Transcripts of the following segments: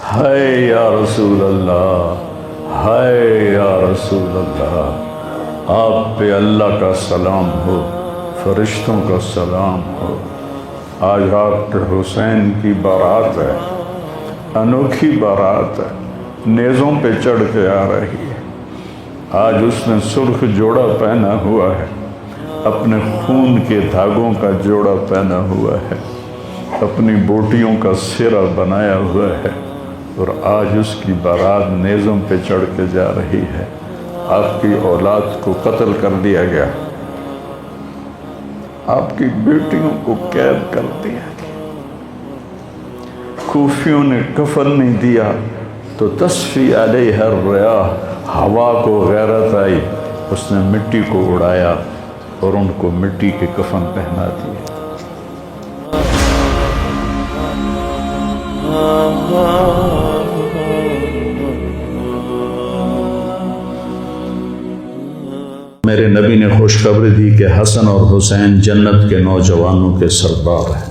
ہے یا رسول اللہ، ہے یا رسول اللہ، آپ پہ اللہ کا سلام ہو، فرشتوں کا سلام ہو۔ آج ڈاکٹر حسین کی بارات ہے، انوکھی بارات ہے، نیزوں پہ چڑھ کے آ رہی ہے۔ آج اس نے سرخ جوڑا پہنا ہوا ہے، اپنے خون کے دھاگوں کا جوڑا پہنا ہوا ہے، اپنی بوٹیوں کا سرہ بنایا ہوا ہے، اور آج اس کی بارات نیزوں پہ چڑھ کے جا رہی ہے۔ آپ کی اولاد کو قتل کر دیا گیا، آپ کی بیٹیوں کو قید کر دیا گیا، کوفیوں نے کفن نہیں دیا تو تصفی علیہ الریاح، ہوا کو غیرت آئی، اس نے مٹی کو اڑایا اور ان کو مٹی کے کفن پہنا دیے۔ میرے نبی نے خوشخبری دی کہ حسن اور حسین جنت کے نوجوانوں کے سردار ہیں،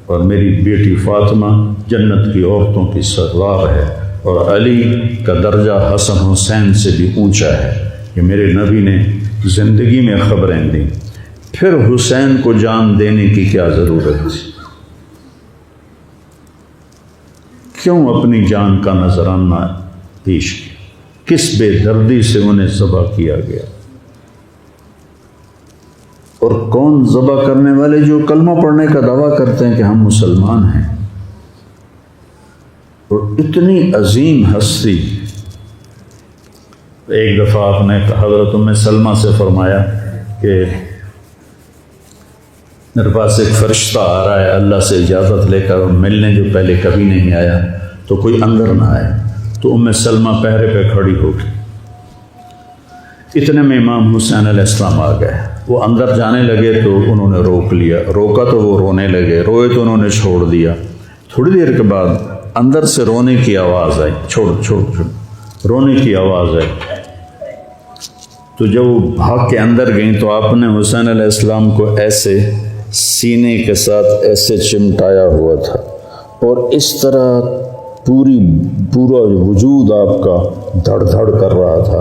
اور میری بیٹی فاطمہ جنت کی عورتوں کی سردار ہے، اور علی کا درجہ حسن حسین سے بھی اونچا ہے۔ کہ میرے نبی نے زندگی میں خبریں دیں، پھر حسین کو جان دینے کی کیا ضرورت تھی؟ کیوں اپنی جان کا نذرانہ پیش کیا؟ کس بے دردی سے انہیں ذبح کیا گیا؟ اور کون ذبح کرنے والے جو کلمہ پڑھنے کا دعویٰ کرتے ہیں کہ ہم مسلمان ہیں؟ اور اتنی عظیم ہستی۔ ایک دفعہ آپ نے حضرت ام سلمہ سے فرمایا کہ میرے پاس ایک فرشتہ آ رہا ہے اللہ سے اجازت لے کر، اور ملنے جو پہلے کبھی نہیں آیا، تو کوئی اندر نہ آئے۔ تو ام سلمہ پہرے پہ کھڑی ہو گئی۔ اتنے میں امام حسین علیہ السلام آ گئے۔ وہ اندر جانے لگے تو انہوں نے روک لیا، روکا تو وہ رونے لگے، روئے تو انہوں نے چھوڑ دیا۔ تھوڑی دیر کے بعد اندر سے رونے کی آواز آئی، چھوڑ رونے کی آواز آئی۔ تو جب وہ بھاگ کے اندر گئیں تو آپ نے حسین علیہ السلام کو ایسے سینے کے ساتھ ایسے چمٹایا ہوا تھا، اور اس طرح پورا وجود آپ کا دھڑ دھڑ کر رہا تھا،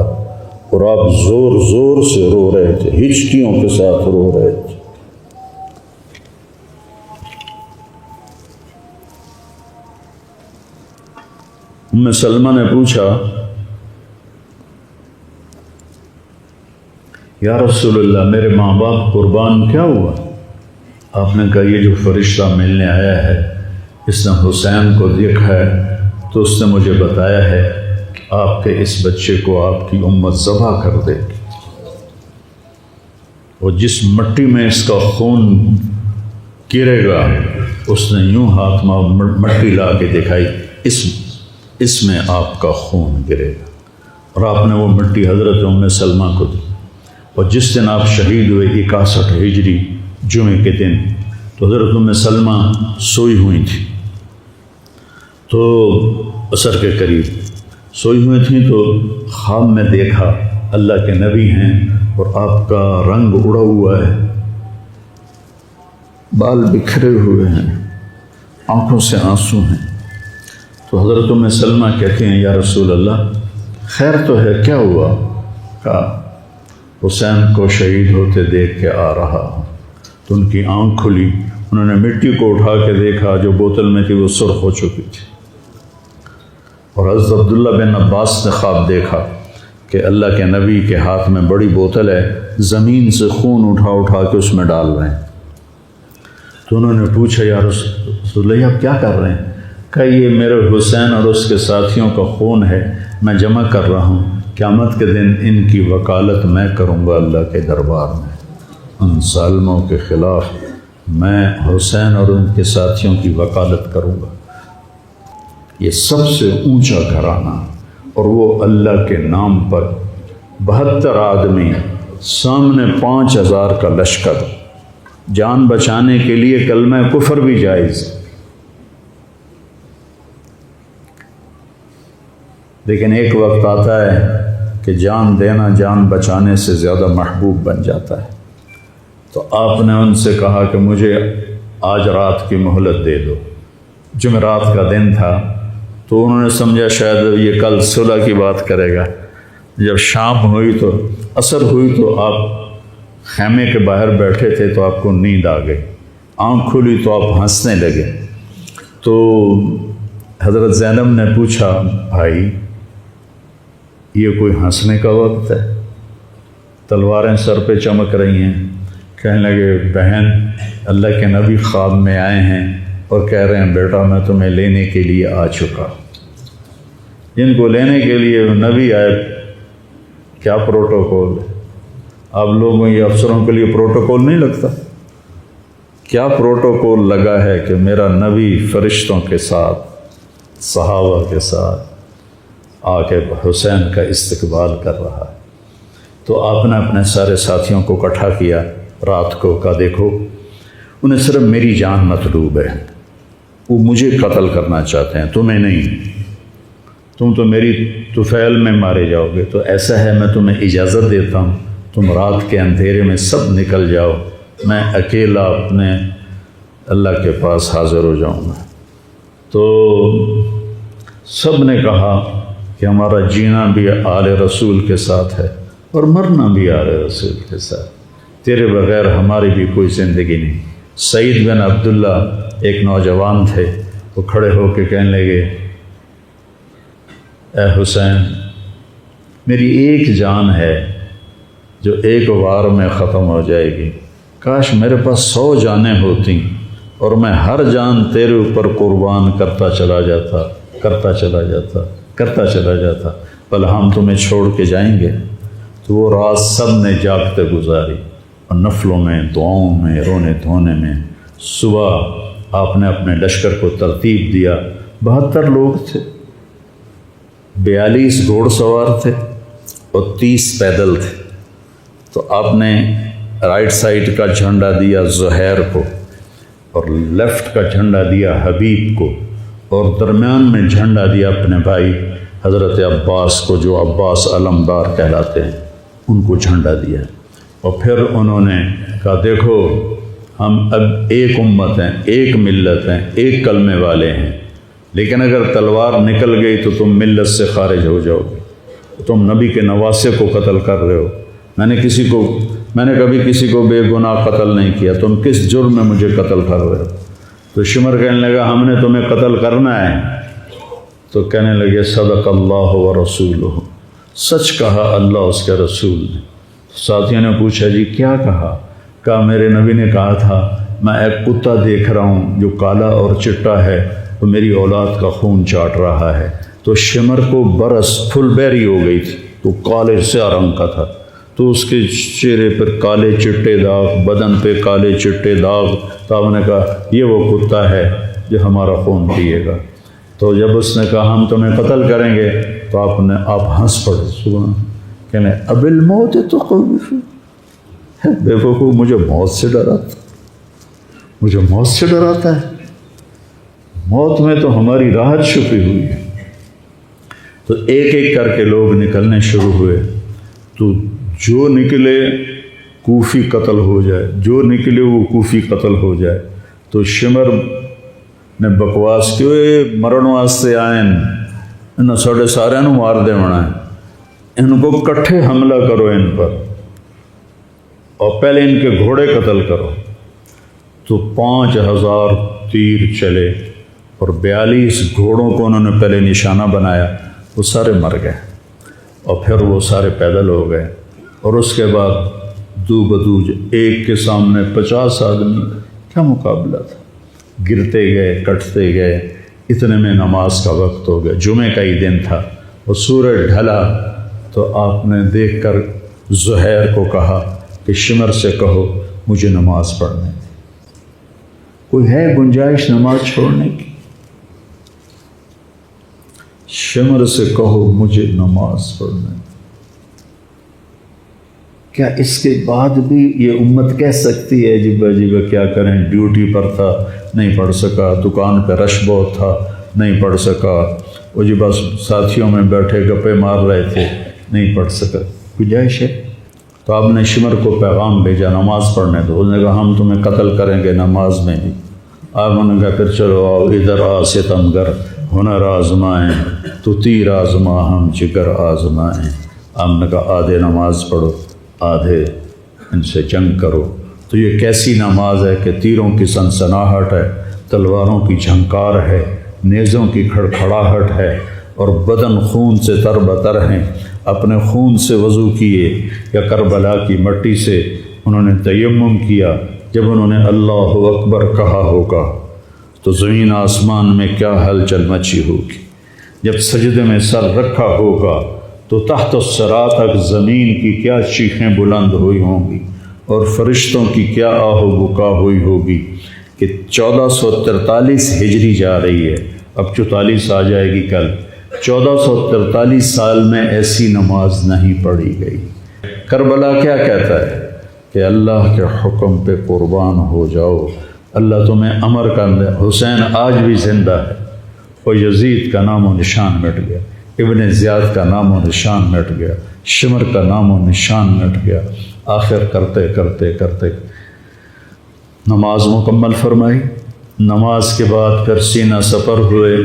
اور آپ زور زور سے رو رہے تھے، ہچکیوں کے ساتھ رو رہے تھے۔ ام سلمہ نے پوچھا، یا رسول اللہ میرے ماں باپ قربان کیا ہوا؟ آپ نے کہا یہ جو فرشتہ ملنے آیا ہے اس نے حسین کو دیکھا ہے، تو اس نے مجھے بتایا ہے کہ آپ کے اس بچے کو آپ کی امت ذبح کر دے گی، اور جس مٹی میں اس کا خون گرے گا، اس نے یوں ہاتھ میں مٹی لا کے دکھائی، اس میں آپ کا خون گرے گا، اور آپ نے وہ مٹی حضرت ام سلمہ کو دی۔ اور جس دن آپ شہید ہوئے 61 ہجری جمعے کے دن، تو حضرت ام سلمہ سوئی ہوئی تھی، تو عصر کے قریب سوئی ہوئی تھیں، تو خواب میں دیکھا اللہ کے نبی ہیں اور آپ کا رنگ اڑا ہوا ہے، بال بکھرے ہوئے ہیں، آنکھوں سے آنسو ہیں۔ تو حضرت ام سلمہ کہتے ہیں یا رسول اللہ خیر تو ہے، کیا ہوا؟ کہا حسین کو شہید ہوتے دیکھ کے آ رہا ہوں۔ تو ان کی آنکھ کھلی، انہوں نے مٹی کو اٹھا کے دیکھا، جو بوتل میں تھی وہ سرخ ہو چکی تھی۔ اور حضرت عبداللہ بن عباس نے خواب دیکھا کہ اللہ کے نبی کے ہاتھ میں بڑی بوتل ہے، زمین سے خون اٹھا اٹھا کے اس میں ڈال رہے ہیں۔ تو انہوں نے پوچھا یا رسول اللہ آپ کیا کر رہے ہیں؟ کہ یہ میرے حسین اور اس کے ساتھیوں کا خون ہے، میں جمع کر رہا ہوں، قیامت کے دن ان کی وکالت میں کروں گا اللہ کے دربار میں، ان ظالموں کے خلاف میں حسین اور ان کے ساتھیوں کی وکالت کروں گا۔ یہ سب سے اونچا گھرانہ، اور وہ اللہ کے نام پر 72 آدمی، سامنے 5000 کا لشکر، جان بچانے کے لیے کلمہ کفر بھی جائز، لیکن ایک وقت آتا ہے کہ جان دینا جان بچانے سے زیادہ محبوب بن جاتا ہے۔ تو آپ نے ان سے کہا کہ مجھے آج رات کی مہلت دے دو۔ جمعرات کا دن تھا، تو انہوں نے سمجھا شاید یہ کل صلح کی بات کرے گا۔ جب شام ہوئی تو عصر ہوئی تو آپ خیمے کے باہر بیٹھے تھے تو آپ کو نیند آ گئی، آنکھ کھلی تو آپ ہنسنے لگے۔ تو حضرت زینب نے پوچھا بھائی یہ کوئی ہنسنے کا وقت ہے؟ تلواریں سر پہ چمک رہی ہیں۔ کہنے لگے بہن اللہ کے نبی خواب میں آئے ہیں اور کہہ رہے ہیں بیٹا میں تمہیں لینے کے لیے آ چکا۔ جن کو لینے کے لیے نبی آئے کیا پروٹوکول ہے؟ آپ لوگوں یہ افسروں کے لیے پروٹوکول نہیں لگتا؟ کیا پروٹوکول لگا ہے کہ میرا نبی فرشتوں کے ساتھ صحابہ کے ساتھ آ کے حسین کا استقبال کر رہا ہے۔ تو آپ نے اپنے سارے ساتھیوں کو اکٹھا کیا رات کو، کہا دیکھو انہیں صرف میری جان مطلوب ہے، وہ مجھے قتل کرنا چاہتے ہیں تمہیں نہیں، تم تو میری طفیل میں مارے جاؤ گے۔ تو ایسا ہے میں تمہیں اجازت دیتا ہوں تم رات کے اندھیرے میں سب نکل جاؤ، میں اکیلا اپنے اللہ کے پاس حاضر ہو جاؤں گا۔ تو سب نے کہا کہ ہمارا جینا بھی آل رسول کے ساتھ ہے اور مرنا بھی آل رسول کے ساتھ، تیرے بغیر ہماری بھی کوئی زندگی نہیں۔ سعید بن عبداللہ ایک نوجوان تھے، وہ کھڑے ہو کے کہنے لگے اے حسین میری ایک جان ہے جو ایک وار میں ختم ہو جائے گی، کاش میرے پاس 100 جانیں ہوتی اور میں ہر جان تیرے اوپر قربان کرتا چلا جاتا بل ہم تمہیں چھوڑ کے جائیں گے۔ تو وہ رات سب نے جاگتے گزاری اور نفلوں میں، دعاؤں میں، رونے دھونے میں۔ صبح آپ نے اپنے لشکر کو ترتیب دیا، 72 لوگ تھے، 42 گھوڑ سوار تھے اور 30 پیدل تھے۔ تو آپ نے رائٹ سائڈ کا جھنڈا دیا زہیر کو اور لیفٹ کا جھنڈا دیا حبیب کو اور درمیان میں جھنڈا دیا اپنے بھائی حضرت عباس کو، جو عباس علمدار کہلاتے ہیں، ان کو جھنڈا دیا۔ اور پھر انہوں نے کہا دیکھو ہم اب ایک امت ہیں، ایک ملت ہیں، ایک کلمے والے ہیں، لیکن اگر تلوار نکل گئی تو تم ملت سے خارج ہو جاؤ گے، تم نبی کے نواسے کو قتل کر رہے ہو، میں نے کبھی کسی کو بے گناہ قتل نہیں کیا، تم کس جرم میں مجھے قتل کر رہے ہو؟ تو شمر کہنے لگا ہم نے تمہیں قتل کرنا ہے۔ تو کہنے لگے صدق اللہ و رسولہ، سچ کہا اللہ اس کے رسول نے۔ ساتھیوں نے پوچھا جی کیا کہا؟ کہا میرے نبی نے کہا تھا میں ایک کتا دیکھ رہا ہوں جو کالا اور چٹا ہے، وہ میری اولاد کا خون چاٹ رہا ہے۔ تو شمر کو برس پھل بیری ہو گئی تھی، تو کالے سیاہ رنگ کا تھا، تو اس کے چہرے پر کالے چٹے داغ، بدن پہ کالے چٹے داغ۔ تو آپ نے کہا یہ وہ کتا ہے جو ہمارا خون پیے گا۔ تو جب اس نے کہا ہم تمہیں قتل کریں گے تو آپ ہنس پڑے، سبحان، کہنے اب الموت تو خوف، بے وقوف مجھے موت سے ڈراتا ہے، موت میں تو ہماری راحت چھپی ہوئی ہے۔ تو ایک ایک کر کے لوگ نکلنے شروع ہوئے، تو جو نکلے کوفی قتل ہو جائے، جو نکلے وہ کوفی قتل ہو جائے۔ تو شمر نے بکواس کی مرن واسطے آئے انہوں ساڑھے سارے مار دے ہونا ہے، ان کو کٹھے حملہ کرو ان پر اور پہلے ان کے گھوڑے قتل کرو۔ تو 5000 تیر چلے اور 42 گھوڑوں کو انہوں نے پہلے نشانہ بنایا، وہ سارے مر گئے اور پھر وہ سارے پیدل ہو گئے۔ اور اس کے بعد دو بدو ایک کے سامنے 50 آدمی، کیا مقابلہ تھا، گرتے گئے کٹتے گئے، اتنے میں نماز کا وقت ہو گیا، جمعے کا ہی دن تھا اور سورج ڈھلا۔ تو آپ نے دیکھ کر زہیر کو کہا کہ شمر سے کہو مجھے نماز پڑھنے دے، کوئی ہے گنجائش نماز چھوڑنے کی؟ شمر سے کہو مجھے نماز پڑھنے دے۔ کیا اس کے بعد بھی یہ امت کہہ سکتی ہے جی کیا کریں، ڈیوٹی پر تھا نہیں پڑھ سکا، دکان پہ رش بہت تھا نہیں پڑھ سکا، وہ جی بس ساتھیوں میں بیٹھے گپے مار رہے تھے نہیں پڑھ سکا، گنجائش ہے؟ تو آپ نے شمر کو پیغام بھیجا نماز پڑھنے دو، اس نے کہا ہم تمہیں قتل کریں گے نماز میں بھی۔ آپ نے کہا پھر چلو آؤ ادھر آ ستمگر، ہنر آزمائیں تو تیر آزما ہم جگر آزمائیں۔ آپ نے کہا آدھے نماز پڑھو، آدھے ان سے جنگ کرو۔ تو یہ کیسی نماز ہے کہ تیروں کی سنسناہٹ ہے، تلواروں کی جھنکار ہے، نیزوں کی کھڑکھڑاہٹ ہے، اور بدن خون سے تر بتر ہیں۔ اپنے خون سے وضو کیے یا کربلا کی مٹی سے انہوں نے تیمم کیا۔ جب انہوں نے اللہ اکبر کہا ہوگا تو زمین آسمان میں کیا ہلچل مچی ہوگی۔ جب سجدے میں سر رکھا ہوگا تو تحت الثری تک زمین کی کیا چیخیں بلند ہوئی ہوں گی، اور فرشتوں کی کیا آہ و بکا ہوئی ہوگی کہ 1443 ہجری جا رہی ہے، اب 44 آ جائے گی کل۔ 1443 سال میں ایسی نماز نہیں پڑھی گئی۔ کربلا کیا کہتا ہے کہ اللہ کے حکم پہ قربان ہو جاؤ، اللہ تمہیں امر کر دے۔ حسین آج بھی زندہ ہے، اور یزید کا نام و نشان مٹ گیا، ابن زیاد کا نام و نشان مٹ گیا، شمر کا نام و نشان مٹ گیا۔ آخر کرتے کرتے کرتے نماز مکمل فرمائی۔ نماز کے بعد پھر سینہ سپر ہوئے،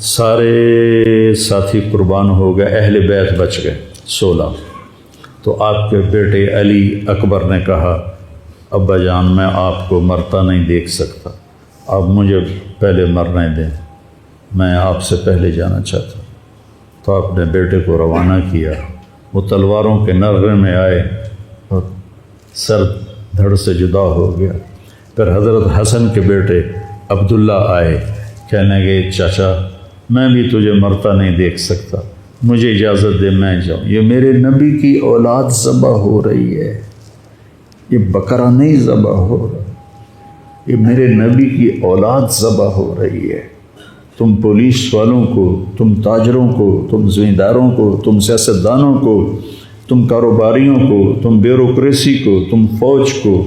سارے ساتھی قربان ہو گئے، اہل بیت بچ گئے 16۔ تو آپ کے بیٹے علی اکبر نے کہا ابا جان میں آپ کو مرتا نہیں دیکھ سکتا، آپ مجھے پہلے مرنے دیں، میں آپ سے پہلے جانا چاہتا ہوں۔ تو آپ نے بیٹے کو روانہ کیا، وہ تلواروں کے نغمے میں آئے اور سر دھڑ سے جدا ہو گیا۔ پھر حضرت حسن کے بیٹے عبداللہ آئے، کہنے گے چاچا میں بھی تجھے مرتا نہیں دیکھ سکتا، مجھے اجازت دے میں جاؤں، یہ میرے نبی کی اولاد ذبح ہو رہی ہے، یہ بکرا نہیں ذبح ہو رہا، یہ میرے نبی کی اولاد ذبح ہو رہی ہے۔ تم پولیس والوں کو، تم تاجروں کو، تم زمینداروں کو، تم سیاستدانوں کو، تم کاروباریوں کو، تم بیوروکریسی کو، تم فوج کو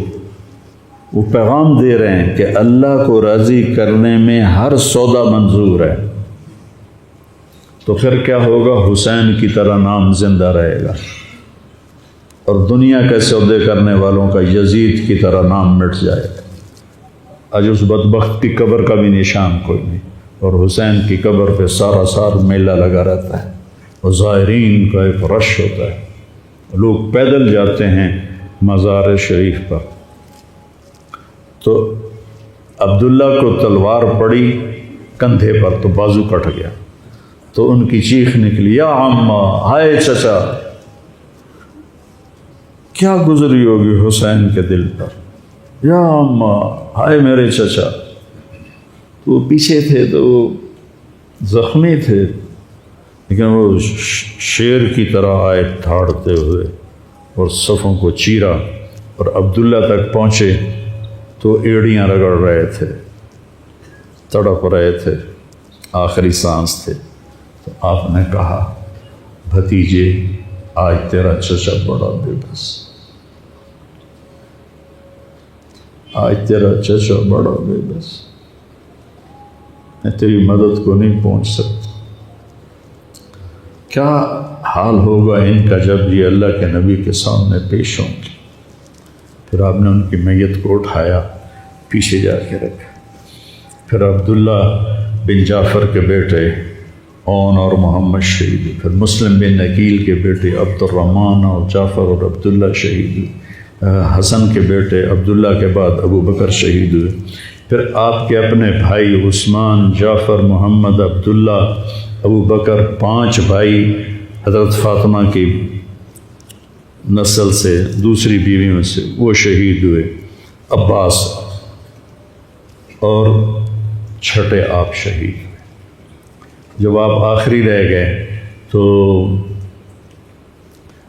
وہ پیغام دے رہے ہیں کہ اللہ کو راضی کرنے میں ہر سودا منظور ہے۔ تو پھر کیا ہوگا؟ حسین کی طرح نام زندہ رہے گا، اور دنیا کے سودے کرنے والوں کا یزید کی طرح نام مٹ جائے گا۔ آج اس بدبخت کی قبر کا بھی نشان کوئی نہیں، اور حسین کی قبر پہ سارا سال میلہ لگا رہتا ہے، اور زائرین کا ایک رش ہوتا ہے، لوگ پیدل جاتے ہیں مزار شریف پر۔ تو عبداللہ کو تلوار پڑی کندھے پر تو بازو کٹ گیا، تو ان کی چیخ نکلی یا عمّا، ہائے چچا، کیا گزری ہوگی حسین کے دل پر، یا عمّا، ہائے میرے چچا۔ وہ پیچھے تھے تو وہ زخمی تھے، لیکن وہ شیر کی طرح آئے دھاڑتے ہوئے اور صفوں کو چیرا، اور عبداللہ تک پہنچے تو ایڑیاں رگڑ رہے تھے، تڑپ رہے تھے، آخری سانس تھے۔ تو آپ نے کہا بھتیجے آج تیرا چچا بڑا بے بس، آج تیرا چچا بڑا بے بس، میں تیری مدد کو نہیں پہنچ سکتا۔ کیا حال ہوگا ان کا جب یہ اللہ کے نبی کے سامنے پیش ہوں گے۔ پھر آپ نے ان کی میت کو اٹھایا، پیچھے جا کے رکھا۔ پھر عبداللہ بن جعفر کے بیٹے اون اور محمد شہید ہوئے، پھر مسلم بن عقیل کے بیٹے عبد الرحمن اور جعفر اور عبداللہ شہید ہوئے، حسن کے بیٹے عبداللہ کے بعد ابو بکر شہید ہوئے، پھر آپ کے اپنے بھائی عثمان، جعفر، محمد، عبداللہ، ابو بکر، 5 بھائی حضرت فاطمہ کی نسل سے، دوسری بیوی میں سے وہ شہید ہوئے، عباس، اور چھٹے آپ شہید ہوئے۔ جب آپ آخری رہ گئے تو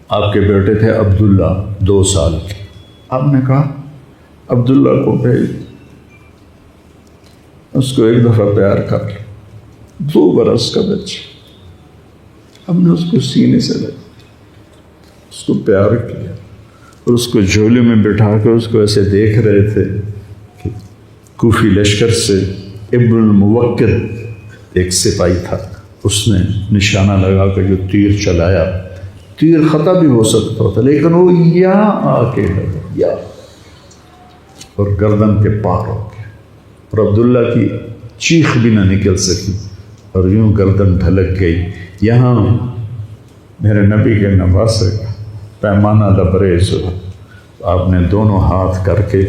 آپ کے بیٹے تھے عبداللہ 2 سال کے، آپ نے کہا عبداللہ کو بھیج، اس کو ایک دفعہ پیار کر لیا، 2 برس کا بچہ، ہم نے اس کو سینے سے لگا، اس کو پیار کیا، اور اس کو جھولے میں بٹھا کے اس کو ایسے دیکھ رہے تھے کہ کوفی لشکر سے ابن الموکل ایک سپاہی تھا، اس نے نشانہ لگا کے جو تیر چلایا، تیر خطا بھی ہو سکتا تھا لیکن وہ یہاں آ کے لگا، یا اور گردن کے پار ہو گیا، اور عبداللہ کی چیخ بھی نہ نکل سکی، اور یوں گردن ڈھلک گئی۔ یہاں میرے نبی کے نواسے کا پیمانہ لبریز ہوا، آپ نے دونوں ہاتھ کر کے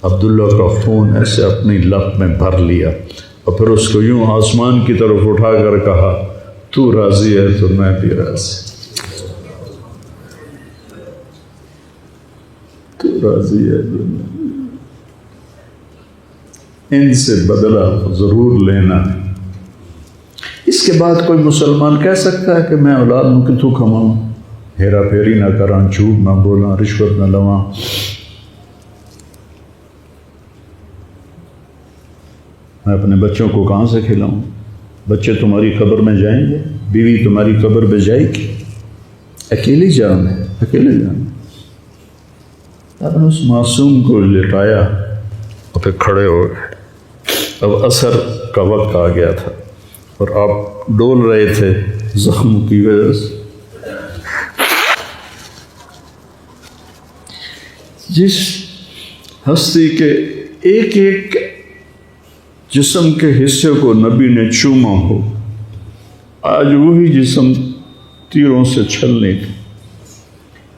عبداللہ کا خون ایسے اپنی لب میں بھر لیا، اور پھر اس کو یوں آسمان کی طرف اٹھا کر کہا، تو راضی ہے تو میں بھی راضی، تو راضی ہے تو میں بھی۔ ان سے بدلہ ضرور لینا ہے۔ اس کے بعد کوئی مسلمان کہہ سکتا ہے کہ میں اولاد نو کتوں کماؤں، ہیرا پھیری نہ کراں، جھوٹ نہ بولاں، رشوت نہ لواں، میں اپنے بچوں کو کہاں سے کھلاؤں؟ بچے تمہاری قبر میں جائیں گے، بیوی تمہاری قبر پہ جائے گی، اکیلی جان ہے، اکیلے جان ہے۔ آپ نے اس معصوم کو لٹایا اور پھر کھڑے ہو گئے۔ اب عصر کا وقت آ گیا تھا اور آپ ڈول رہے تھے زخم کی وجہ سے۔ جس ہستی کے ایک ایک جسم کے حصے کو نبی نے چوما ہو، آج وہی جسم تیروں سے چھلنے تھے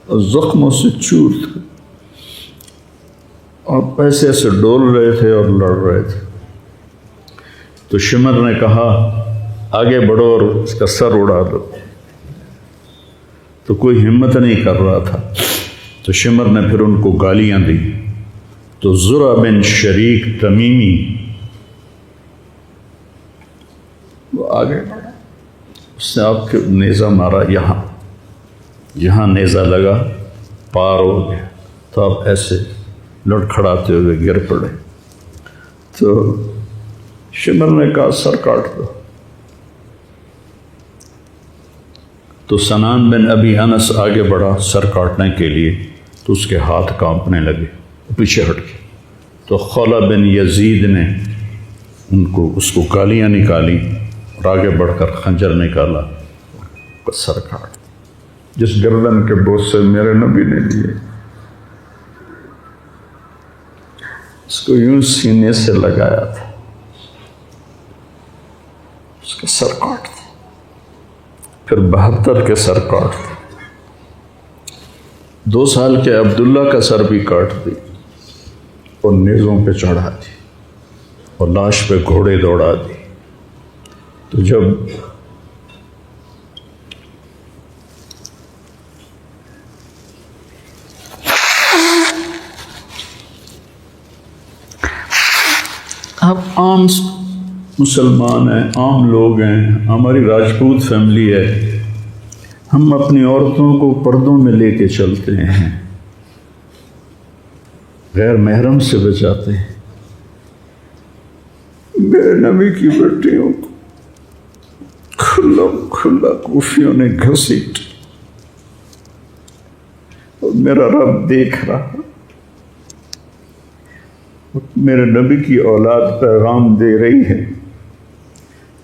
اور زخموں سے چور تھے، اور پیسے سے ڈول رہے تھے اور لڑ رہے تھے۔ تو شمر نے کہا آگے بڑھو اور اس کا سر اڑا دو، تو کوئی ہمت نہیں کر رہا تھا، تو شمر نے پھر ان کو گالیاں دی۔ تو زرع بن شریک تمیمی وہ آگے بڑھا، اس نے آپ کے نیزہ مارا، یہاں نیزہ لگا، پار ہو گیا، تو آپ ایسے لڑکھڑاتے ہوئے گر پڑے۔ تو شمر نے کہا سر کاٹ دو۔ تو سنان بن ابی انس آگے بڑھا سر کاٹنے کے لیے، تو اس کے ہاتھ کانپنے لگے، پیچھے ہٹ گئے۔ تو خولہ بن یزید نے اس کو گالیاں نکالی اور آگے بڑھ کر خنجر نکالا، سر کاٹ، جس گردن کے بوسے میرے نبی نے لیے، اس کو یوں سینے سے لگایا تھا، اس کا سر کاٹ دیا۔ پھر 72 کے سر کاٹ دی، 2 سال کے عبداللہ کا سر بھی کاٹ دی اور نیزوں پہ چڑھا دی اور لاش پہ گھوڑے دوڑا دی۔ تو جب آپ عام مسلمان ہیں، عام لوگ ہیں، ہماری راجپوت فیملی ہے، ہم اپنی عورتوں کو پردوں میں لے کے چلتے ہیں، غیر محرم سے بچاتے ہیں۔ میرے نبی کی بیٹیوں کو کھلا کوفیوں نے گھسیٹ، اور میرا رب دیکھ رہا، میرے نبی کی اولاد پیغام دے رہی ہے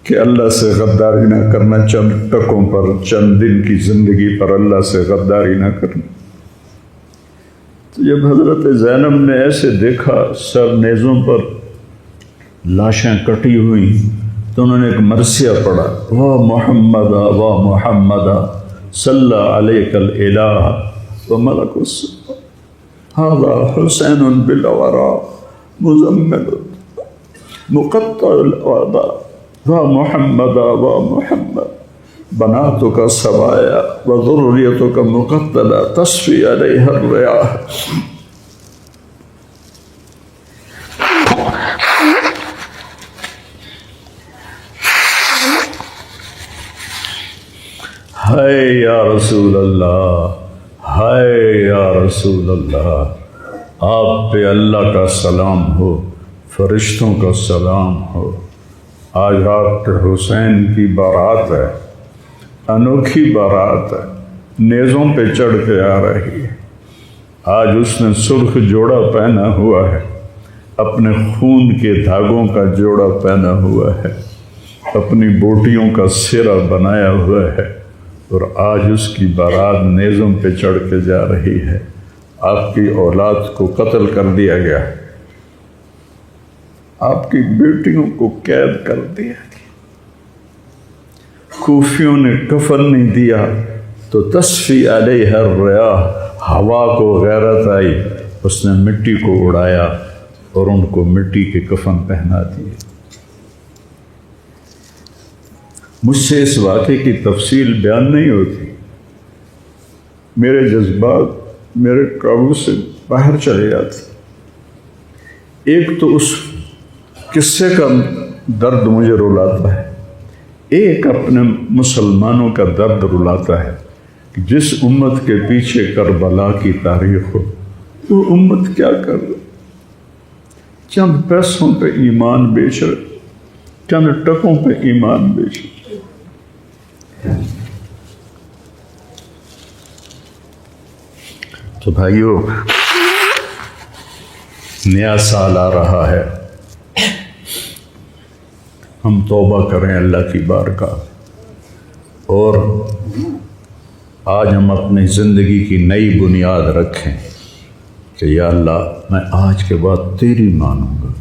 کہ اللہ سے غداری نہ کرنا، چند ٹکوں پر، چند دن کی زندگی پر اللہ سے غداری نہ کرنا۔ تو جب حضرت زینب نے ایسے دیکھا سر نیزوں پر لاشیں کٹی ہوئی، تو انہوں نے ایک مرثیہ پڑھا، واہ محمد واہ محمد صلی علیک الالہ وملک السماء ھذا حسین بالورا مزمل مقطع الوضع واہ محمد واہ محمد بناتک سبایا وذریتک مقتلہ تصفی علیہ الریاح۔ ہائے یا رسول اللہ، ہائے یا رسول اللہ، آپ پہ اللہ کا سلام ہو، فرشتوں کا سلام ہو۔ آج آپ حسین کی بارات ہے، انوکھی بارات ہے، نیزوں پہ چڑھ کے آ رہی ہے۔ آج اس نے سرخ جوڑا پہنا ہوا ہے، اپنے خون کے دھاگوں کا جوڑا پہنا ہوا ہے، اپنی بوٹیوں کا سرہ بنایا ہوا ہے، اور آج اس کی بارات نیزوں پہ چڑھ کے جا رہی ہے۔ آپ کی اولاد کو قتل کر دیا گیا ہے، آپ کی بیٹیوں کو قید کر دیا گیا، کوفیوں نے کفن نہیں دیا تو تصفی علیہ الریاح، ہوا کو غیرت آئی، اس نے مٹی کو اڑایا اور ان کو مٹی کے کفن پہنا دیے۔ مجھ سے اس واقعے کی تفصیل بیان نہیں ہوتی، میرے جذبات میرے قابو سے باہر چلے جاتے۔ ایک تو اس قصے کا درد مجھے رلاتا ہے، ایک اپنے مسلمانوں کا درد رلاتا ہے کہ جس امت کے پیچھے کربلا کی تاریخ ہو، وہ امت کیا کر رہی؟ چند پیسوں پہ ایمان بیچ رہے، چند ٹکوں پہ ایمان بیچ رہے۔ تو بھائیو، نیا سال آ رہا ہے، ہم توبہ کریں اللہ کی بارگاہ، اور آج ہم اپنی زندگی کی نئی بنیاد رکھیں کہ یا اللہ میں آج کے بعد تیری مانوں گا،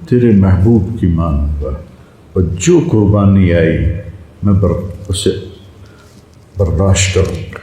تیرے محبوب کی مانوں گا، اور جو قربانی آئی میں اسے برداشت کروں گا۔